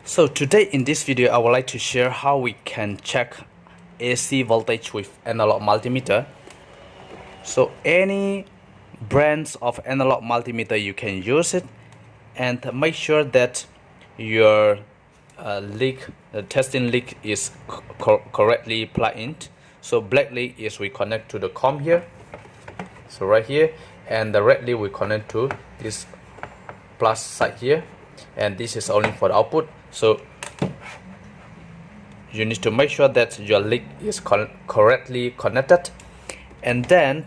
So today in this video I would like to share how we can check AC voltage with analog multimeter. So any brands of analog multimeter you can use it, and make sure that your the testing lead is correctly plugged in. So black lead is we connect to the COM here, so right here, and the red lead we connect to this plus side here, and this is only for the output. So you need to make sure that your lead is correctly connected, and then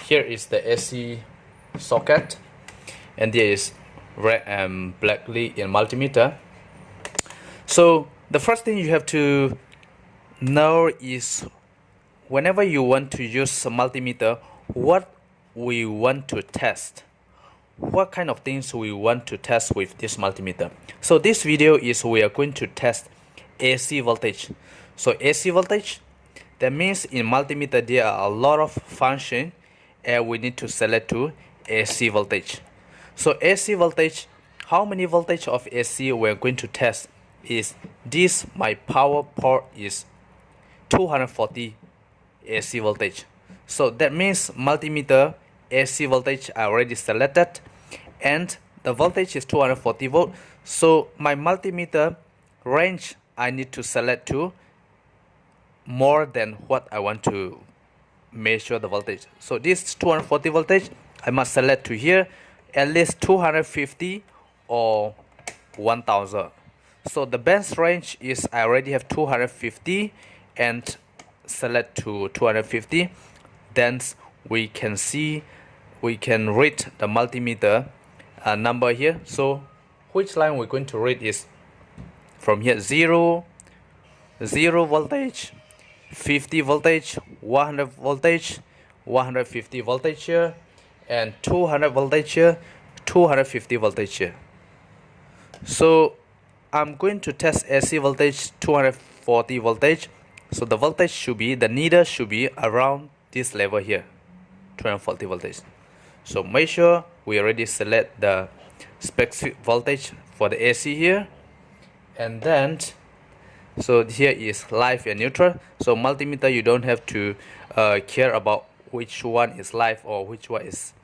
here is the AC socket, and there is red and black lead in multimeter. So the first thing you have to know is whenever you want to use a multimeter, what we want to test, what kind of things we want to test with this multimeter. So this video is we are going to test AC voltage. So AC voltage, that means in multimeter there are a lot of function, and we need to select to AC voltage. So AC voltage, how many voltage of AC we're going to test is this. My power port is 240 AC voltage. So that means multimeter AC voltage I already selected, and the voltage is 240 volt. So my multimeter range I need to select to more than what I want to measure the voltage. So this 240 voltage I must select to here at least 250 or 1000. So the best range is I already have 250 and select to 250. Then we can see, we can read the multimeter number here. So which line we're going to read is from here: 0 voltage, 50 voltage, 100 voltage, 150 voltage here, and 200 voltage here, 250 voltage here. So I'm going to test AC voltage 240 voltage. So the voltage should be, the needle should be around this level here, 240 voltage. So make sure we already select the specific voltage for the AC here, and then so here is live and neutral. So multimeter you don't have to care about which one is live or which one is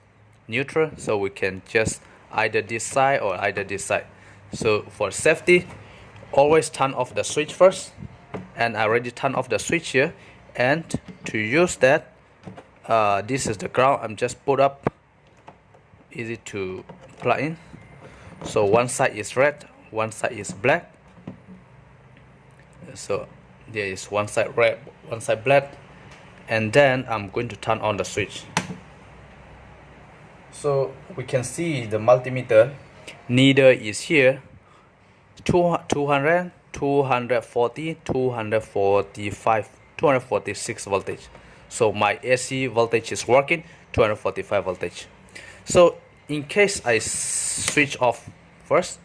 neutral, so we can just either this side or either this side. So for safety, always turn off the switch first, and I already turned off the switch here. And to use that, this is the ground, I'm just put up, easy to plug in. So one side is red, one side is black. So there is one side red, one side black, and then I'm going to turn on the switch. So we can see the multimeter needle is here, 200, 240, 245, 246 voltage. So my AC voltage is working 245 voltage. So in case I switch off first,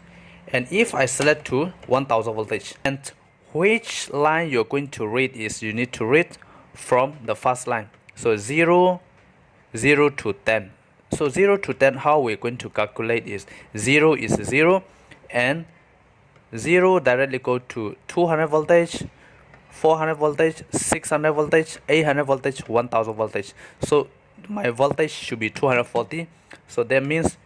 and if I select to 1000 voltage, and which line you're going to read is you need to read from the first line. So 0 to 10. So 0 to 10, how we're going to calculate is 0 is 0, and 0 directly go to 200 voltage, 400 voltage, 600 voltage, 800 voltage, 1000 voltage. So my voltage should be 240. So that means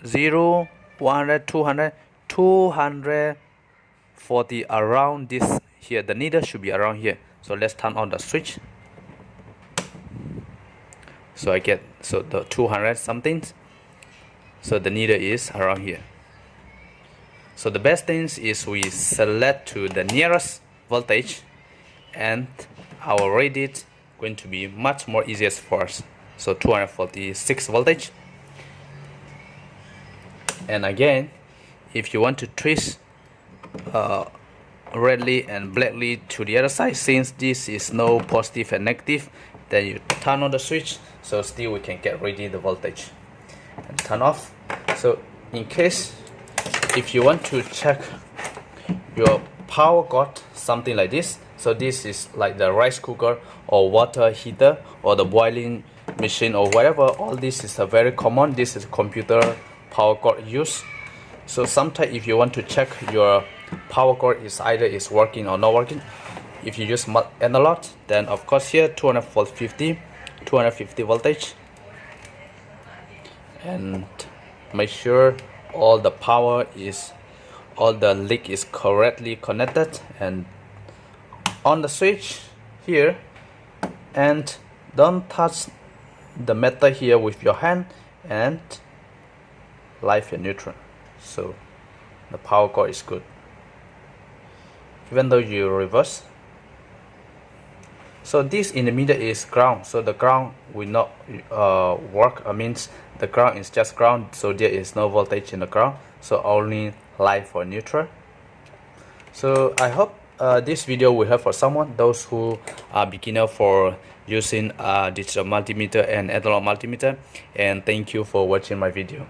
0, 100, 200, 240 around this here. The needle should be around here. So let's turn on the switch. So I get, so the 200 something. So the needle is around here. So the best thing is we select to the nearest voltage, and our read going to be much more easiest for us. So 246 voltage. And again, if you want to twist red lead and black lead to the other side, since this is no positive and negative, then you turn on the switch, so still we can get ready the voltage, and turn off. So in case if you want to check your power got something like this, so this is like the rice cooker or water heater or the boiling machine or whatever, all this is a very common, this is computer power cord use. So sometimes if you want to check your power cord is either is working or not working, if you use analog, then of course here 250 voltage, and make sure all the lead is correctly connected, and on the switch here, and don't touch the metal here with your hand, and live your neutral. So the power cord is good even though you reverse. So this in the middle is ground, so the ground will not work. Means the ground is just ground, so there is no voltage in the ground, so only live for neutral. So I hope this video will help for someone, those who are beginner for using digital multimeter and analog multimeter, and thank you for watching my video.